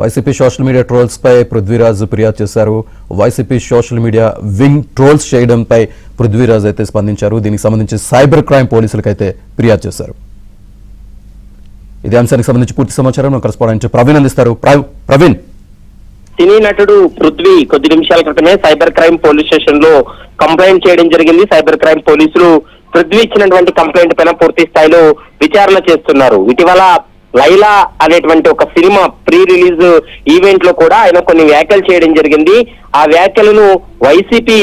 YCP social media trolls పై పృథ్వీరాజ్ ఫిర్యాదు చేశారు. YCP social media wing trolls చేయడంపై పృథ్వీరాజ్ అయితే స్పందించారు. దీనికి సంబంధించి సైబర్ క్రైమ్ పోలీసులకు అయితే ఫిర్యాదు చేశారు. ఇదే అంశానికి సంబంధించి పూర్తి సమాచారం కరెస్పాండెంట్ ప్రవీణ్ అందిస్తారు. ప్రవీణ్, సినీ నటుడు పృథ్వీ కొద్ది నిమిషాల క్రితమే సైబర్ క్రైమ్ పోలీస్ స్టేషన్ లో కంప్లైంట్ చేయడం జరిగింది. సైబర్ క్రైమ్ పోలీసులు పృథ్వీ ఇచ్చినటువంటి కంప్లైంట్ పైన పూర్తి స్థాయిలో విచారణ చేస్తున్నారు. ఇటీవల లైలా అనేటువంటి ఒక సినిమా ప్రీ రిలీజ్ ఈవెంట్ లో కూడా ఆయన కొన్ని వ్యాఖ్యలు చేయడం జరిగింది. ఆ వ్యాఖ్యలను వైసీపీ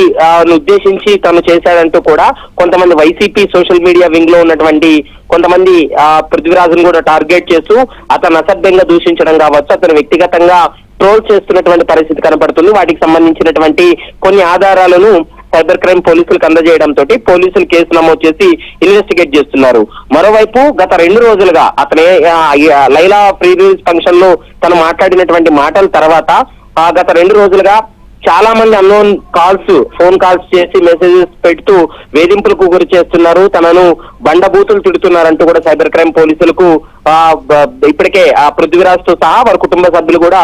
ఉద్దేశించి తను చేశాడంటూ కూడా కొంతమంది వైసీపీ సోషల్ మీడియా వింగ్ లో ఉన్నటువంటి కొంతమంది పృథ్వీరాజును కూడా టార్గెట్ చేస్తూ అతను అసభ్యంగా దూషించడం కావచ్చు, అతను వ్యక్తిగతంగా ట్రోల్ చేస్తున్నటువంటి పరిస్థితి కనపడుతుంది. వాటికి సంబంధించినటువంటి కొన్ని ఆధారాలను సైబర్ క్రైమ్ పోలీసులకు అందజేయడంతో పోలీసులు కేసు నమోదు చేసి ఇన్వెస్టిగేట్ చేస్తున్నారు. మరోవైపు గత 2 రోజులుగా అతనే లైలా ప్రీ రిలీజ్ ఫంక్షన్ లో తను మాట్లాడినటువంటి మాటల తర్వాత గత 2 రోజులుగా చాలా మంది అన్నోన్ ఫోన్ కాల్స్ చేసి మెసేజెస్ పెడుతూ వేధింపులకు గురి చేస్తున్నారు, తనను బండబూతులు తిడుతున్నారంటూ కూడా సైబర్ క్రైమ్ పోలీసులకు ఇప్పటికే పృథ్వీరాజ్ తో సహా వారి కుటుంబ సభ్యులు కూడా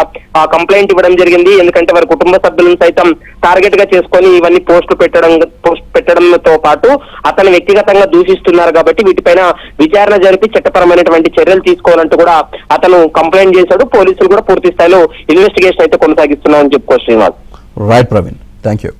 కంప్లైంట్ ఇవ్వడం జరిగింది. ఎందుకంటే వారి కుటుంబ సభ్యులను సైతం టార్గెట్ గా చేసుకొని ఇవన్నీ పోస్ట్ పెట్టడంతో పాటు అతను వ్యక్తిగతంగా దూషిస్తున్నారు కాబట్టి వీటిపైన విచారణ జరిపి చట్టపరమైనటువంటి చర్యలు తీసుకోవాలంటూ కూడా అతను కంప్లైంట్ చేశాడు. పోలీసులు కూడా పూర్తి స్థాయిలో ఇన్వెస్టిగేషన్ అయితే కొనసాగిస్తున్నారని చెప్పుకోవచ్చు. Srinivas. Right Praveen, thank you.